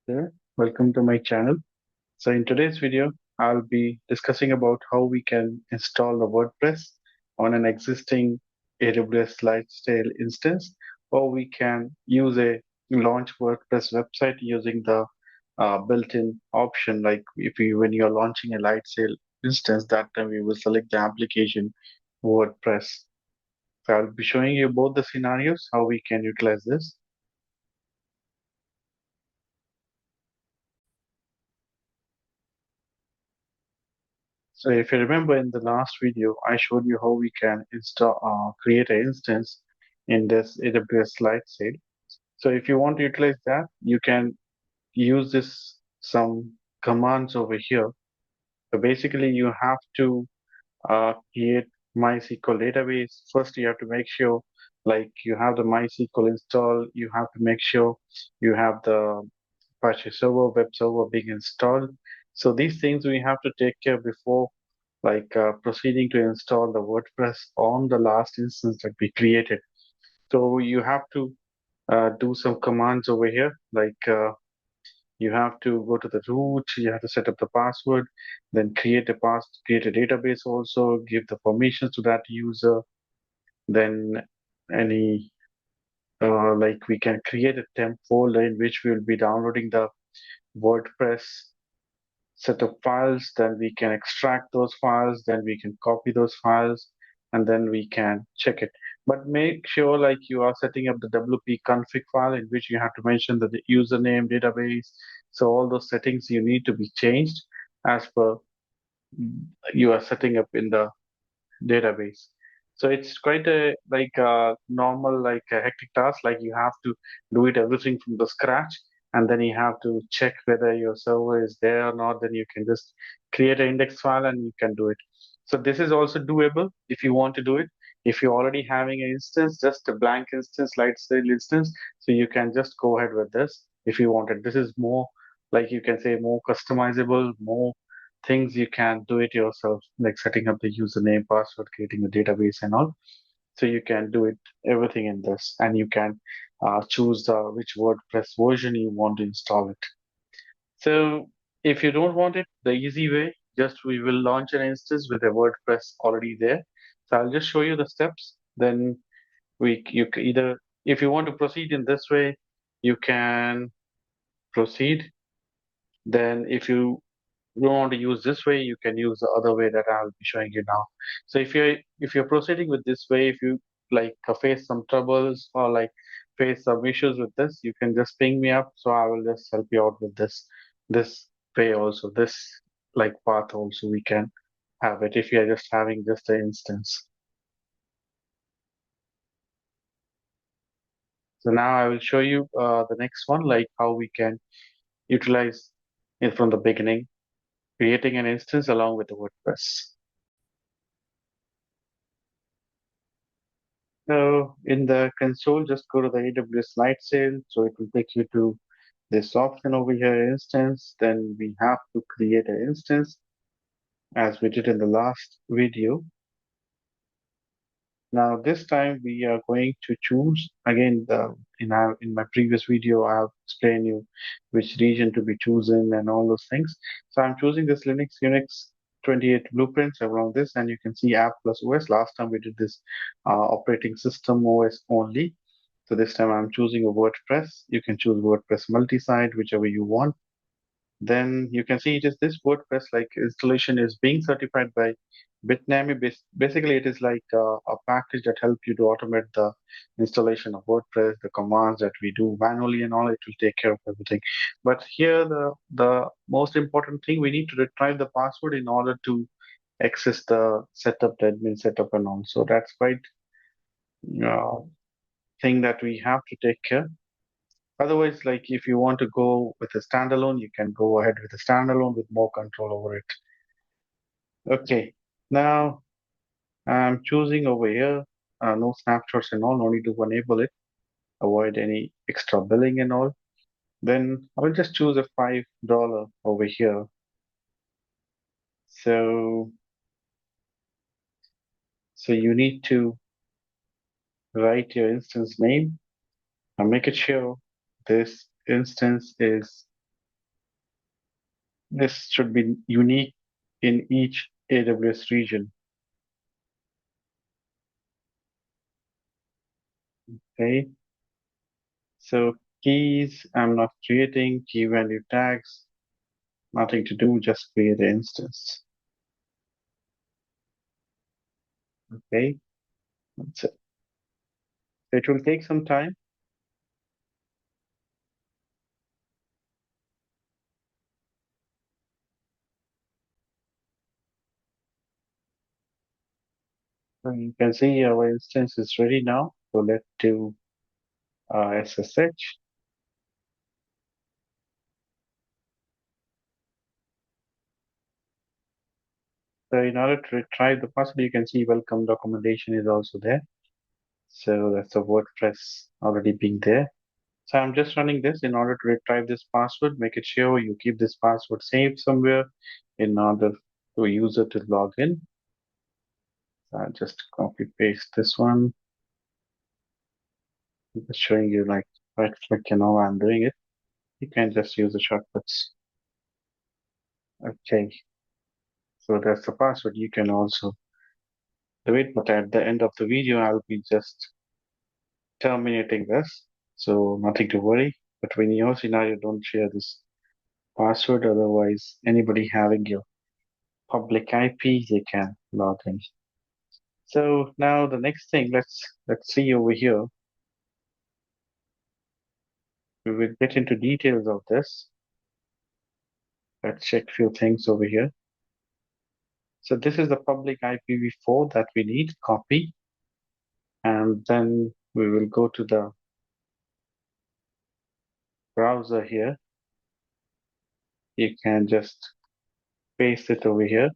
There. Welcome to my channel. So in today's video, I'll be discussing about how we can install the WordPress on an existing AWS Lifestyle instance, or we can use a launch WordPress website using the built-in option. Like if you when you're launching a Lifestyle instance, that time we will select the application WordPress. So I'll be showing you both the scenarios, how we can utilize this. So if you remember in the last video, I showed you how we can create an instance in this AWS Lightsail. So if you want to utilize that, you can use this some commands over here. So basically, you have to create MySQL database. First, you have to make sure like you have the MySQL installed. You have to make sure you have the Apache server, web server being installed. So these things we have to take care before proceeding to install the WordPress on the last instance that we created. So you have to do some commands over here, you have to go to the root, you have to set up the password, then create a database also, give the permissions to that user, then any we can create a temp folder in which we will be downloading the WordPress set of files, then we can extract those files, then we can copy those files, and then we can check it. But make sure like you are setting up the WP config file in which you have to mention the username, database. So all those settings you need to be changed as per you are setting up in the database. So it's quite a normal a hectic task. Like you have to do it everything from the scratch, and then you have to check whether your server is there or not. Then you can just create an index file and you can do it. So this is also doable if you want to do it. If you're already having an instance, just a blank instance, light style instance, so you can just go ahead with this if you wanted. This is more like you can say more customizable, more things you can do it yourself, like setting up the username, password, creating a database, and all. So you can do it everything in this, and you can choose the which WordPress version you want to install it. So if you don't want it, the easy way, just we will launch an instance with a WordPress already there. So I'll just show you the steps. Then either if you want to proceed in this way, you can proceed. Then if you want to use this way, you can use the other way that I'll be showing you now. So if you're proceeding with this way, if you face some troubles or like face some issues with this, you can just ping me up. So I will just help you out with this way also. This like path also we can have it if you're just having just an instance. So now I will show you the next one, like how we can utilize it from the beginning, creating an instance along with the WordPress. So in the console, just go to the AWS Light Sale. So it will take you to this option over here, instance. Then we have to create an instance as we did in the last video. Now this time we are going to choose again in my previous video I have explained you which region to be chosen and all those things. So I'm choosing this Unix 28 blueprints around this, and you can see app plus OS. Last time we did this operating system OS only. So this time I'm choosing a WordPress. You can choose WordPress multi-site, whichever you want. Then you can see it is this WordPress like installation is being certified by Bitnami. Basically, it is like a package that helps you to automate the installation of WordPress, the commands that we do manually and all. It will take care of everything. But here, the most important thing, we need to retrieve the password in order to access the setup, the admin setup, and all. So that's quite uh, thing that we have to take care. Otherwise, like if you want to go with a standalone, you can go ahead with a standalone with more control over it. Okay, now I'm choosing over here, no snapshots and all, no need to enable it, avoid any extra billing and all. Then I'll just choose a $5 over here. So, so you need to write your instance name and make it sure this instance is This should be unique in each AWS region. Okay. So keys, I'm not creating key value tags, nothing to do, just create an instance. Okay. That's it. So it will take some time. So you can see our instance is ready now. So let's do SSH. So in order to retrieve the password, you can see welcome documentation is also there. So that's the WordPress already being there. So I'm just running this in order to retrieve this password. Make it sure you keep this password saved somewhere in order for user to log in. So I'll just copy paste this one. I'm just showing you like right click and all I'm doing it. You can just use the shortcuts. Okay. So that's the password. You can also do it, but at the end of the video, I'll be just terminating this. So nothing to worry. But when your scenario, don't share this password. Otherwise, anybody having your public IP, they can log in. So now the next thing, let's see over here. We will get into details of this. Let's check few things over here. So this is the public IPv4 that we need, copy, and then we will go to the browser here. You can just paste it over here.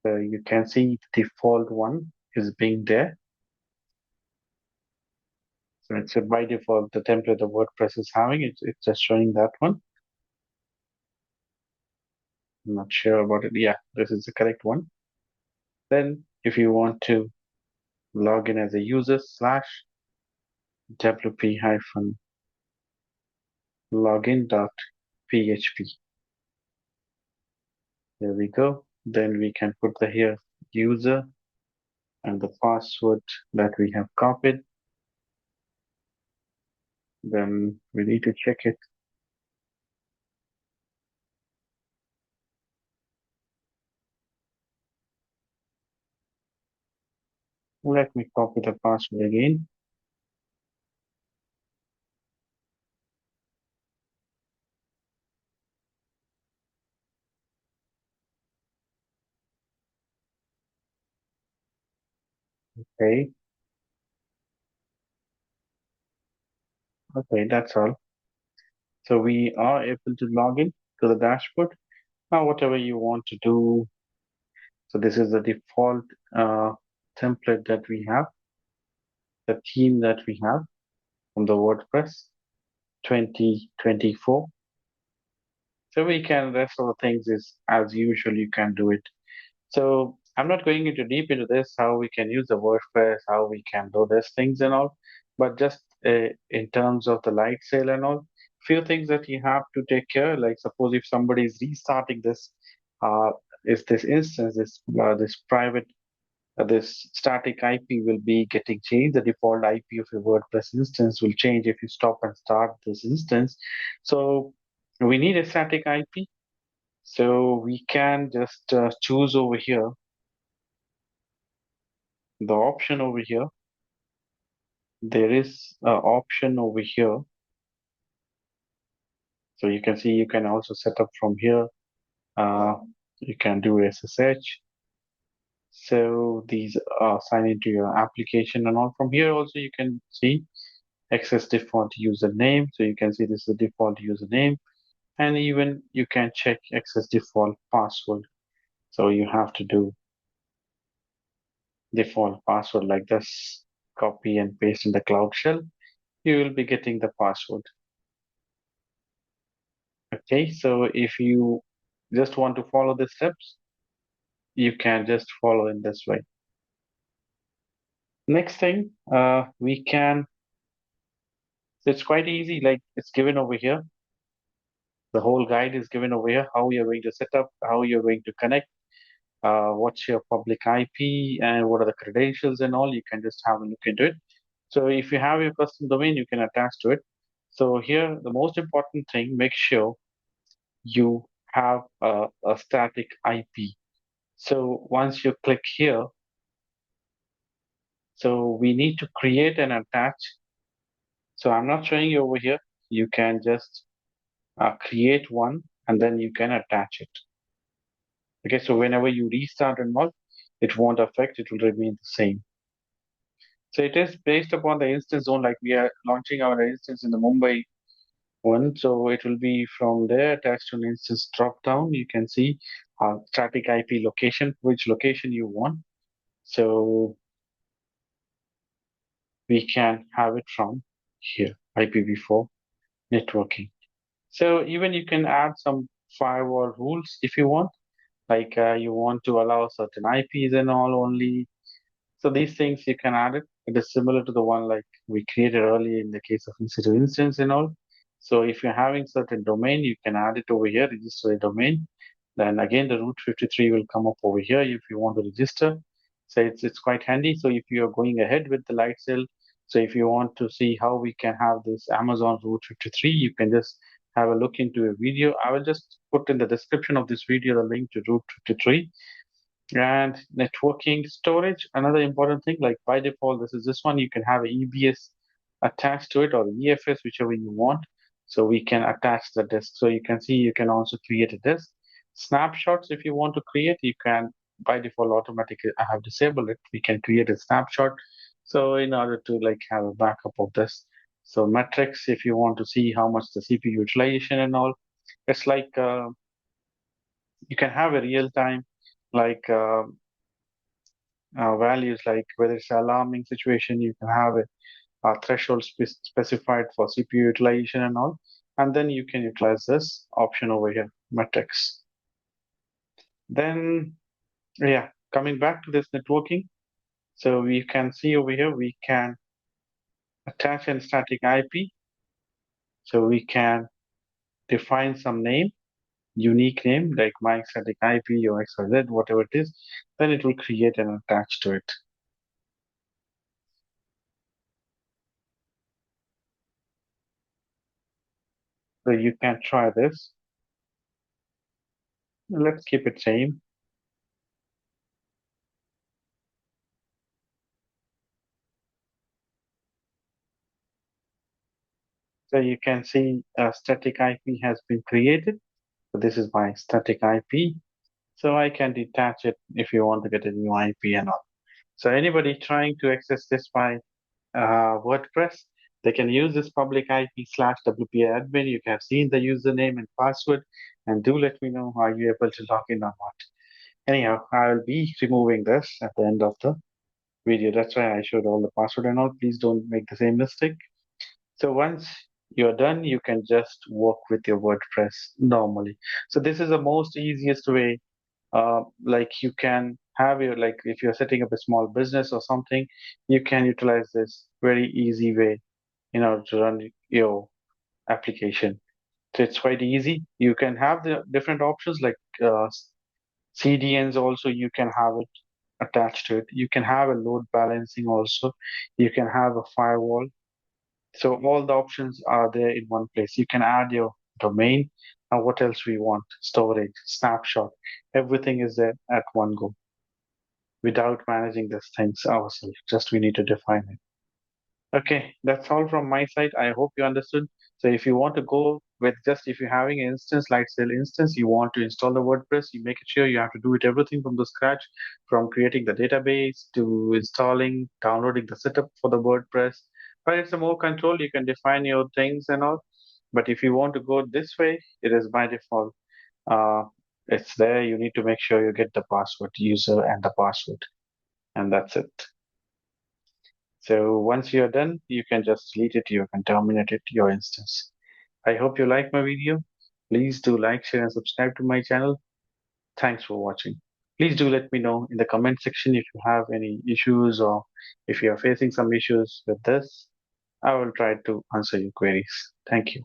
So you can see the default one is being there. So it's by default the template the WordPress is having. It's just showing that one. I'm not sure about it. Yeah, this is the correct one. Then if you want to log in as a user slash wp hyphen login.php. There we go. Then we can put the here user and the password that we have copied. Then we need to check it. Let me copy the password again. Okay. Okay, that's all. So we are able to log in to the dashboard. Now, whatever you want to do. So this is the default uh, template that we have, the theme that we have from the WordPress 2024. So we can, rest of the things is as usual, you can do it. So I'm not going into deep into this, how we can use the WordPress, how we can do these things and all, but just in terms of the light sale and all, few things that you have to take care. Like suppose if somebody is restarting this, uh, if this instance, this private, this static IP will be getting changed. The default IP of your WordPress instance will change if you stop and start this instance. So we need a static IP. So we can just choose over here the option over here. There is an option over here. So you can see you can also set up from here. Uh, you can do SSH. So these sign into your application and all. From here also you can see access default username. So you can see this is the default username. And even you can check access default password. So you have to do default password like this. Copy and paste in the Cloud Shell. You will be getting the password. Okay, so if you just want to follow the steps, you can just follow in this way. Next thing, we can So it's quite easy, like it's given over here. The whole guide is given over here, how you're going to set up, how you're going to connect, what's your public IP, and what are the credentials and all. You can just have a look into it. So if you have your custom domain, you can attach to it. So here, the most important thing, make sure you have a static IP. So once you click here, so we need to create and attach. So I'm not showing you over here. You can just create one and then you can attach it. Okay, so whenever you restart and all, it won't affect, it will remain the same. So it is based upon the instance zone, like we are launching our instance in the Mumbai one. So it will be from there attached to an instance drop down. You can see static IP location, which location you want. So we can have it from here, IPv4 networking. So even you can add some firewall rules if you want, like you want to allow certain IPs and all only. So these things you can add it. It is similar to the one like we created earlier in the case of in-situ instance and all. So if you're having certain domain, you can add it over here, register a domain. Then again, the route 53 will come up over here if you want to register. So it's quite handy. So if you are going ahead with the light sale, so if you want to see how we can have this Amazon route 53, you can just have a look into a video. I will just put in the description of this video the link to route 53. And networking storage, another important thing, like by default, this one, you can have a EBS attached to it or EFS, whichever you want. So we can attach the disk. So you can see you can also create a disk. Snapshots, if you want to create, you can by default automatically. I have disabled it. We can create a snapshot. So in order to like have a backup of this. So metrics, if you want to see how much the CPU utilization and all, it's like you can have a real time like values like whether it's alarming situation, you can have a threshold specified for CPU utilization and all. And then you can utilize this option over here, metrics. Then, yeah, coming back to this networking. So we can see over here, we can attach a static IP. So we can define some name, unique name like my static IP or XYZ, whatever it is. Then it will create and attach to it. So you can try this. Let's keep it same. So you can see a static IP has been created. So this is my static IP. So I can detach it if you want to get a new IP and all. So anybody trying to access this by WordPress, they can use this public IP slash WP admin. You can see the username and password, and do let me know are you able to log in or not. Anyhow, I'll be removing this at the end of the video. That's why I showed all the password and all. Please don't make the same mistake. So once you're done, you can just work with your WordPress normally. So this is the most easiest way. Like you can have your like if you're setting up a small business or something, you can utilize this very easy way in order to run your application. So it's quite easy. You can have the different options like CDNs also. You can have it attached to it. You can have a load balancing also. You can have a firewall. So all the options are there in one place. You can add your domain and what else we want, storage, snapshot, everything is there at one go without managing these things ourselves. Just we need to define it. Okay, that's all from my side. I hope you understood. So if you want to go with just if you're having an instance, like sale instance, you want to install the WordPress, you make it sure you have to do it everything from the scratch, from creating the database to installing, downloading the setup for the WordPress. But it's a more control. You can define your things and all. But if you want to go this way, it is by default. Uh, it's there. You need to make sure you get the password, user and the password, and that's it. So once you're done, you can just delete it, you can terminate it, your instance. I hope you like my video. Please do like, share, and subscribe to my channel. Thanks for watching. Please do let me know in the comment section if you have any issues or if you are facing some issues with this. I will try to answer your queries. Thank you.